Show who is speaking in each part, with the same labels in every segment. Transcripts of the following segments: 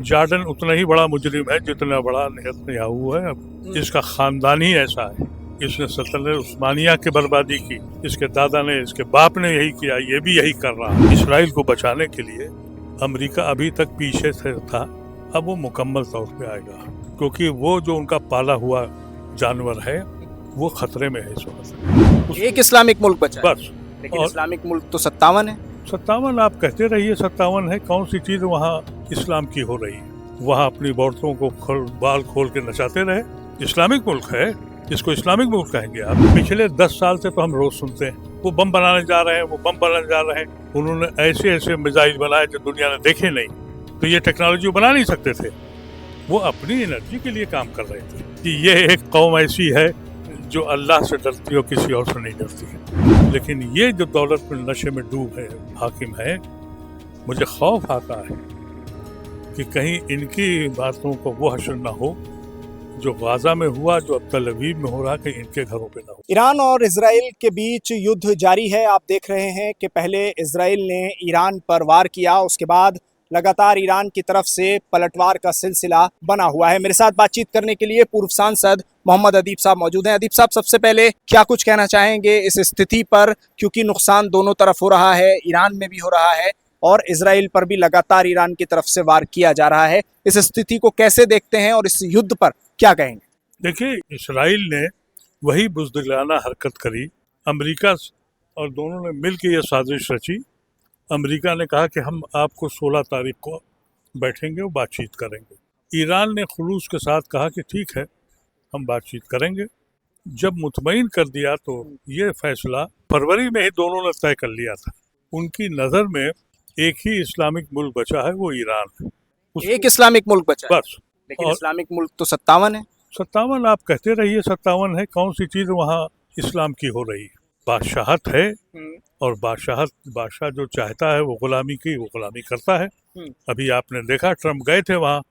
Speaker 1: Jordan उतना ही बड़ा मुजरिम है जितना बड़ा नेतन्याहू है। इसका खानदान ही ऐसा है। इसने सल्तनत उस्मानिया की बर्बादी की, इसके दादा ने, इसके बाप ने यही किया, ये भी यही कर रहा है। इसराइल को बचाने के लिए अमेरिका अभी तक पीछे से था, अब वो मुकम्मल तौर पे आएगा, क्योंकि वो जो उनका पाला हुआ जानवर है वो खतरे में है इस वक्त।
Speaker 2: एक इस्लामिक मुल्क बचा है,
Speaker 1: बस।
Speaker 2: लेकिन
Speaker 1: और
Speaker 2: इस्लामिक मुल्क तो 57 है।
Speaker 1: 57 आप कहते रहिए, 57 है, कौन सी चीज वहाँ इस्लाम की हो रही है? वहाँ अपनी औरतों को बाल खोल के नचाते रहे। इस्लामिक मुल्क है, इसको इस्लामिक मुल्क कहेंगे आप? पिछले 10 साल से तो हम रोज सुनते हैं वो बम बनाने जा रहे हैं, वो बम बनाने जा रहे हैं। उन्होंने ऐसे ऐसे मिसाइल बनाए जो दुनिया ने देखे नहीं, तो ये टेक्नोलॉजी बना नहीं सकते थे। वो अपनी एनर्जी के लिए काम कर रहे थे कि ये एक कौम ऐसी है जो अल्लाह से डरती हो, किसी और से नहीं डरती। लेकिन ये जो दौलत में नशे में डूब है, हाकिम है, मुझे खौफ आता है कि कहीं इनकी बातों को वो हश्र ना हो जो गाजा में हुआ, जो अब तल अवीव में हो रहा, कि इनके घरों पे ना हो।
Speaker 2: ईरान और इजराइल के बीच युद्ध जारी है। आप देख रहे हैं कि पहले इजराइल ने ईरान पर वार किया, उसके बाद लगातार ईरान की तरफ से पलटवार का सिलसिला बना हुआ है। मेरे साथ बातचीत करने के लिए पूर्व सांसद मोहम्मद अदीब साहब मौजूद हैं। अदीब साहब, सबसे पहले क्या कुछ कहना चाहेंगे इस स्थिति पर, क्योंकि नुकसान दोनों तरफ हो रहा है, ईरान में भी हो रहा है और इजराइल पर भी लगातार ईरान की तरफ से वार किया जा रहा है। इस स्थिति को कैसे देखते हैं और इस युद्ध पर क्या कहेंगे?
Speaker 1: देखिए, इसराइल ने वही बुज़दिलाना हरकत करी, अमेरिका और दोनों ने मिलकर यह साजिश रची। अमेरिका ने कहा कि हम आपको 16 तारीख को बैठेंगे और बातचीत करेंगे। ईरान ने खुलूस के साथ कहा कि ठीक है, हम बातचीत करेंगे। जब मुतमईन कर दिया तो ये फैसला फरवरी में ही दोनों ने तय कर लिया था। उनकी नज़र में एक ही इस्लामिक मुल्क बचा है, वो ईरान है।
Speaker 2: एक इस्लामिक मुल्क बचा है,
Speaker 1: बस।
Speaker 2: लेकिन
Speaker 1: और
Speaker 2: इस्लामिक मुल्क तो 57 है।
Speaker 1: 57 आप कहते रहिए, 57 है, कौन सी चीज वहाँ इस्लाम की हो रही है? बादशाहत है, और बादशाह जो चाहता है वो गुलामी की, वो गुलामी करता है। अभी आपने देखा ट्रम्प गए थे वहाँ,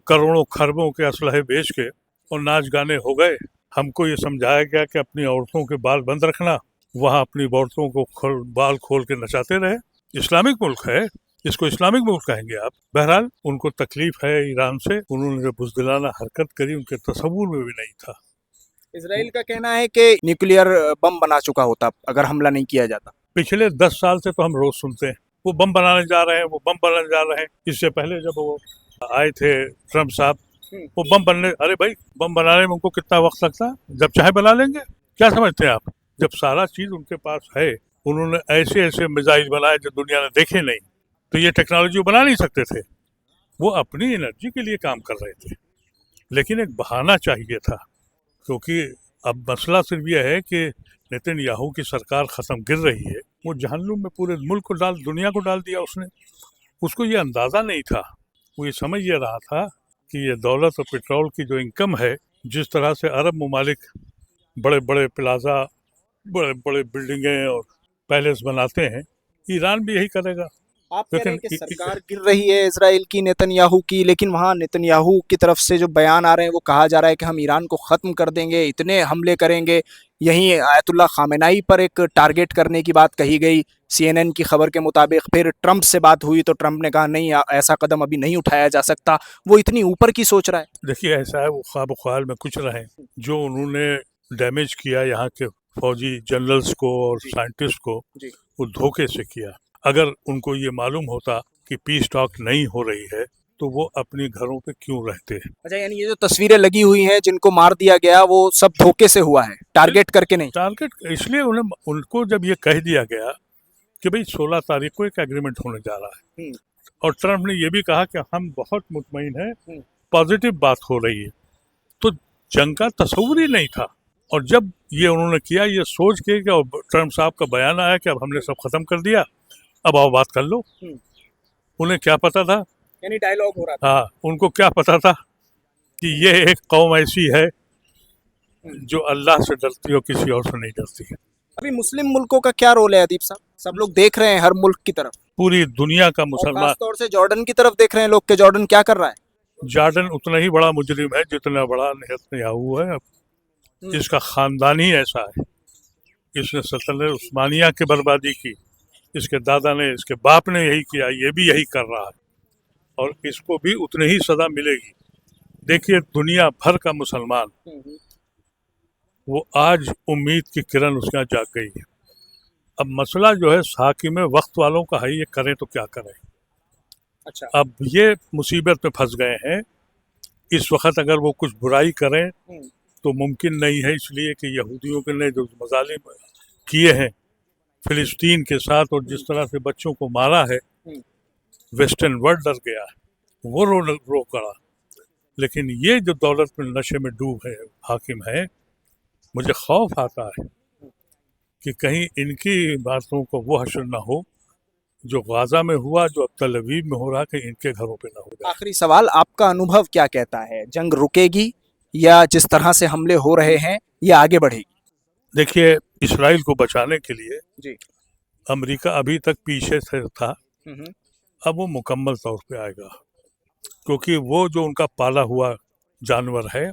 Speaker 1: करोड़ों खरबों के असलहे बेच के, और नाच गाने हो गए। हमको ये समझाया गया कि अपनी औरतों के बाल बंद रखना, वहाँ अपनी औरतों को बाल खोल के नचाते रहे। इस्लामिक मुल्क है, इसको इस्लामिक मुल्क कहेंगे आप? बहरहाल उनको तकलीफ है ईरान से, उन्होंने जो बुज़दिलाना हरकत करी उनके तसव्वुर में भी नहीं था।
Speaker 2: इजराइल का कहना है कि न्यूक्लियर बम बना चुका होता अगर हमला नहीं किया जाता।
Speaker 1: पिछले 10 साल से तो हम रोज सुनते हैं वो बम बनाने जा रहे हैं, वो बम बनाने जा रहे हैं। इससे पहले जब वो आए थे ट्रम्प साहब, वो बम बनने, अरे भाई, बम बनाने में उनको कितना वक्त लगता है? जब चाहे बना लेंगे। क्या समझते हैं आप? जब सारा चीज उनके पास है, उन्होंने ऐसे ऐसे मिसाइल बनाए जो दुनिया ने देखे नहीं, तो ये टेक्नोलॉजी बना नहीं सकते थे। वो अपनी एनर्जी के लिए काम कर रहे थे, लेकिन एक बहाना चाहिए था, क्योंकि अब मसला सिर्फ यह है कि नेतन्याहू की सरकार खत्म गिर रही है। वो जहन्नुम में पूरे मुल्क को दुनिया को डाल दिया उसने। उसको ये अंदाजा नहीं था, वो ये समझ ये रहा था कि ये दौलत और पेट्रोल की जो इनकम है, जिस तरह से अरब ममालिक बड़े बड़े प्लाजा, बड़े बड़े बिल्डिंगें और पैलेस बनाते हैं, ईरान भी यही करेगा।
Speaker 2: आप कह रहे हैं कि सरकार गिर रही है इजराइल की, नेतन्याहू की, लेकिन वहाँ नेतन्याहू की तरफ से जो बयान आ रहे हैं वो कहा जा रहा है कि हम ईरान को ख़त्म कर देंगे, इतने हमले करेंगे। यहीं आयतुल्ला खामेनाई पर एक टारगेट करने की बात कही गई CNN की खबर के मुताबिक। फिर ट्रंप से बात हुई तो ट्रंप ने कहा नहीं, ऐसा कदम अभी नहीं उठाया जा सकता। वो इतनी ऊपर की सोच रहा है।
Speaker 1: देखिए, ऐसा है, वो ख्वाब ख्याल में कुछ रहे। जो उन्होंने डैमेज किया यहाँ के फौजी जनरल्स को और साइंटिस्ट को, वो धोखे से किया। अगर उनको ये मालूम होता कि पीस टॉक नहीं हो रही है तो वो अपने घरों पे क्यों रहते हैं?
Speaker 2: अच्छा, यानी ये जो तस्वीरें लगी हुई हैं जिनको मार दिया गया, वो सब धोखे से हुआ है, टारगेट करके नहीं?
Speaker 1: टारगेट इसलिए उनको जब ये कह दिया गया कि भाई 16 तारीख को एक एग्रीमेंट होने जा रहा है, और ट्रम्प ने ये भी कहा कि हम बहुत मुतमईन हैं, पॉजिटिव बात हो रही है, तो जंग का तस्वुर ही नहीं था। और जब ये उन्होंने किया, ये सोच के कि ट्रम्प साहब का बयान आया कि अब हमने सब खत्म कर दिया, अब आओ बात कर लो। उन्हें क्या पता था?
Speaker 2: यानी डायलॉग हो रहा था।
Speaker 1: हाँ, उनको क्या पता था कि ये एक कौम ऐसी है जो अल्लाह से डरती हो, किसी और से नहीं डरती है।
Speaker 2: अभी मुस्लिम मुल्कों का क्या रोल है अदीब साहब? सब लोग देख रहे हैं हर मुल्क की तरफ,
Speaker 1: पूरी दुनिया का मुसलमान,
Speaker 2: खास तौर से जॉर्डन की तरफ देख रहे हैं लोग कि जॉर्डन क्या कर रहा है।
Speaker 1: जॉर्डन उतना ही बड़ा मुजरिम है जितना बड़ा नेतन्याहू है। इसका खानदान ही ऐसा है। इसने सल्तनत उस्मानिया की बर्बादी की, इसके दादा ने, इसके बाप ने यही किया, ये भी यही कर रहा है। और इसको भी उतनी ही सजा मिलेगी। देखिए दुनिया भर का मुसलमान वो आज उम्मीद की किरण उसके यहाँ जाग गई है। अब मसला जो है हाकिम वक्त वालों का है, ये करें तो क्या करें।
Speaker 2: अच्छा।
Speaker 1: अब ये मुसीबत में फंस गए हैं। इस वक्त अगर वो कुछ बुराई करें तो मुमकिन नहीं है, इसलिए कि यहूदियों के ने जो मजालिम किए हैं फिलिस्तीन के साथ और जिस तरह से बच्चों को मारा है, वेस्टर्न वर्ल्ड डर गया है, वो रो करा। लेकिन ये जो दौलत में नशे में डूब है हाकिम है, मुझे खौफ आता है कि कहीं इनकी बातों को वो हश्र ना हो जो गाजा में हुआ, जो अब तल अवीव में हो रहा, कि इनके घरों पे ना हो जाए।
Speaker 2: आखिरी सवाल, आपका अनुभव क्या कहता है, जंग रुकेगी या जिस तरह से हमले हो रहे हैं ये आगे बढ़ेगी?
Speaker 1: देखिए इसराइल को बचाने के लिए
Speaker 2: जी।
Speaker 1: अमेरिका अभी तक पीछे से था, अब वो मुकम्मल तौर पे आएगा, क्योंकि वो जो उनका पाला हुआ जानवर है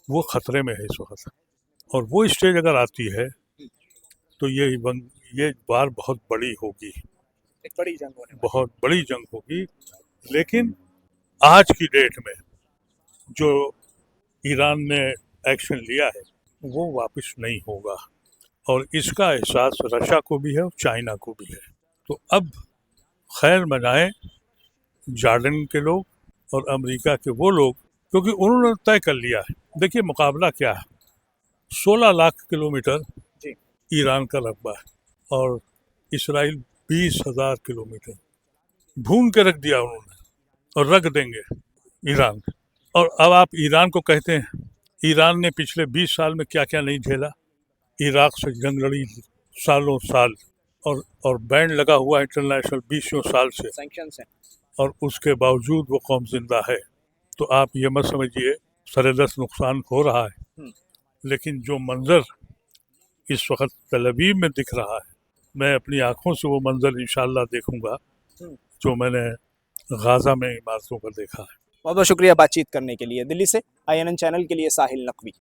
Speaker 1: वो खतरे में है इस वक्त। और वो स्टेज अगर आती है तो ये बार बहुत बड़ी होगी,
Speaker 2: एक बड़ी जंग होने वाली
Speaker 1: बहुत बड़ी जंग होगी। लेकिन आज की डेट में जो ईरान ने एक्शन लिया है वो वापस नहीं होगा, और इसका एहसास रशिया को भी है और चाइना को भी है। तो अब खैर मनाएं जॉर्डन के लोग और अमेरिका के वो लोग, क्योंकि उन्होंने तय कर लिया है। देखिए मुकाबला क्या है, 16 लाख किलोमीटर
Speaker 2: जी।
Speaker 1: ईरान का रकबा है और इसराइल 20,000 किलोमीटर। भून के रख दिया उन्होंने और रख देंगे ईरान। और अब आप ईरान को कहते हैं, ईरान ने पिछले 20 साल में क्या क्या नहीं झेला। इराक से जंग लड़ी सालों साल, और बैन लगा हुआ इंटरनेशनल 20 साल से,
Speaker 2: सैंक्शंस हैं।
Speaker 1: और उसके बावजूद वो कौम जिंदा है। तो आप ये मत समझिए सरेदस्त नुकसान हो रहा है, लेकिन जो मंजर इस वक्त तल अवीव में दिख रहा है, मैं अपनी आंखों से वो मंजर इंशाल्लाह देखूंगा जो मैंने गाजा में इमारतों पर देखा है।
Speaker 2: बहुत बहुत शुक्रिया बातचीत करने के लिए। दिल्ली से INN चैनल के लिए साहिल नकवी।